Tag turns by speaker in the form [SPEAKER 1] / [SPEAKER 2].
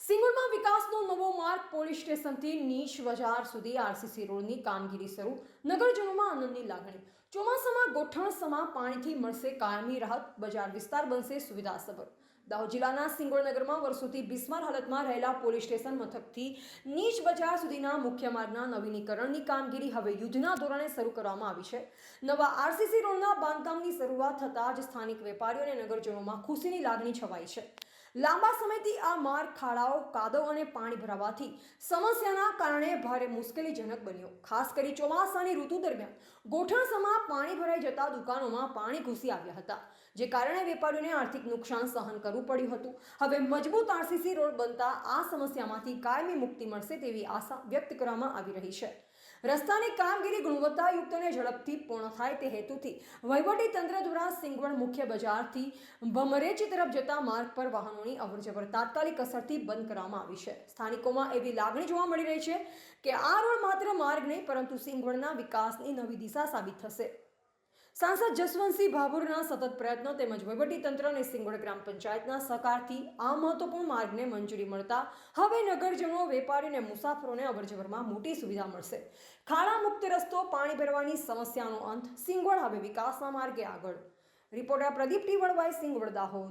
[SPEAKER 1] સિંગોડમાં વિકાસનો નવો માર્ગ પોલીસ સ્ટેશનથી નીચ બજાર સુધી આરસીસી રોડની કામગીરી શરૂ. નગરજનોમાં આનંદની લાગણી. ચોમાસામાં ગોઠણસમાં પાણીથી મળશે કાયમી રાહત. બજાર વિસ્તાર બનશે સુવિધાસભર. દાહોદ જિલ્લાના સિંગોડ નગરમાં વર્ષોથી બિસ્માર હાલતમાં રહેલા પોલીસ સ્ટેશન મથકથી નીચ બજાર સુધીના મુખ્ય માર્ગના નવીનીકરણની કામગીરી હવે યુદ્ધના ધોરણે શરૂ કરવામાં આવી છે. નવા આરસીસી રોડના બાંધકામની શરૂઆત થતાં જ સ્થાનિક વેપારીઓ અને નગરજનોમાં ખુશીની લાગણી છવાઈ છે. લાંબા સમયથી આ માર્ગ ખાડાઓ, કાદવ અને પાણી ભરાવાથી સમસ્યાના કારણે ભારે મુશ્કેલીજનક બન્યો. ખાસ કરી ચોમાસાની ઋતુ દરમિયાન ગોઠણસમાં પાણી ભરાઈ જતા દુકાનોમાં પાણી ઘૂસી આવ્યા હતા, જે કારણે વેપારીઓને આર્થિક નુકસાન સહન કરવું પડ્યું હતું. હવે મજબૂત આરસીસી રોડ બનતા આ સમસ્યામાંથી કાયમી મુક્તિ મળશે તેવી આશા વ્યક્ત કરવામાં આવી રહી છે. રસ્તાની કામગીરી ગુણવત્તાયુક્ત અને ઝડપથી પૂર્ણ થાય તે હેતુથી વહીવટી તંત્ર દ્વારા સિંગવડ મુખ્ય બજારથી ભમરેજ તરફ જતા માર્ગ પર વાહનોની અવરજવર તાત્કાલિક અસરથી બંધ કરવામાં આવી છે. સ્થાનિકોમાં એવી લાગણી જોવા મળી રહી છે કે આ રોડ માત્ર માર્ગ નહીં પરંતુ સિંગવડના વિકાસની નવી દિશા સાબિત થશે. સાંસદ જસવંતસિંહ ભાભોરના સતત પ્રયત્નો તેમજ વહીવટીતંત્ર અને સિંગવડ ગ્રામ પંચાયતના સહકારથી આ મહત્વપૂર્ણ માર્ગને મંજૂરી મળતા હવે નગરજનો, વેપારીઓ અને મુસાફરોને અવરજવરમાં મોટી સુવિધા મળશે. ખાડા મુક્ત રસ્તો, પાણી ભરવાની સમસ્યાનો અંત, સિંગવડ હવે વિકાસના માર્ગે આગળ. Reporter Pradeep T Valvai, Singvad, Dahod.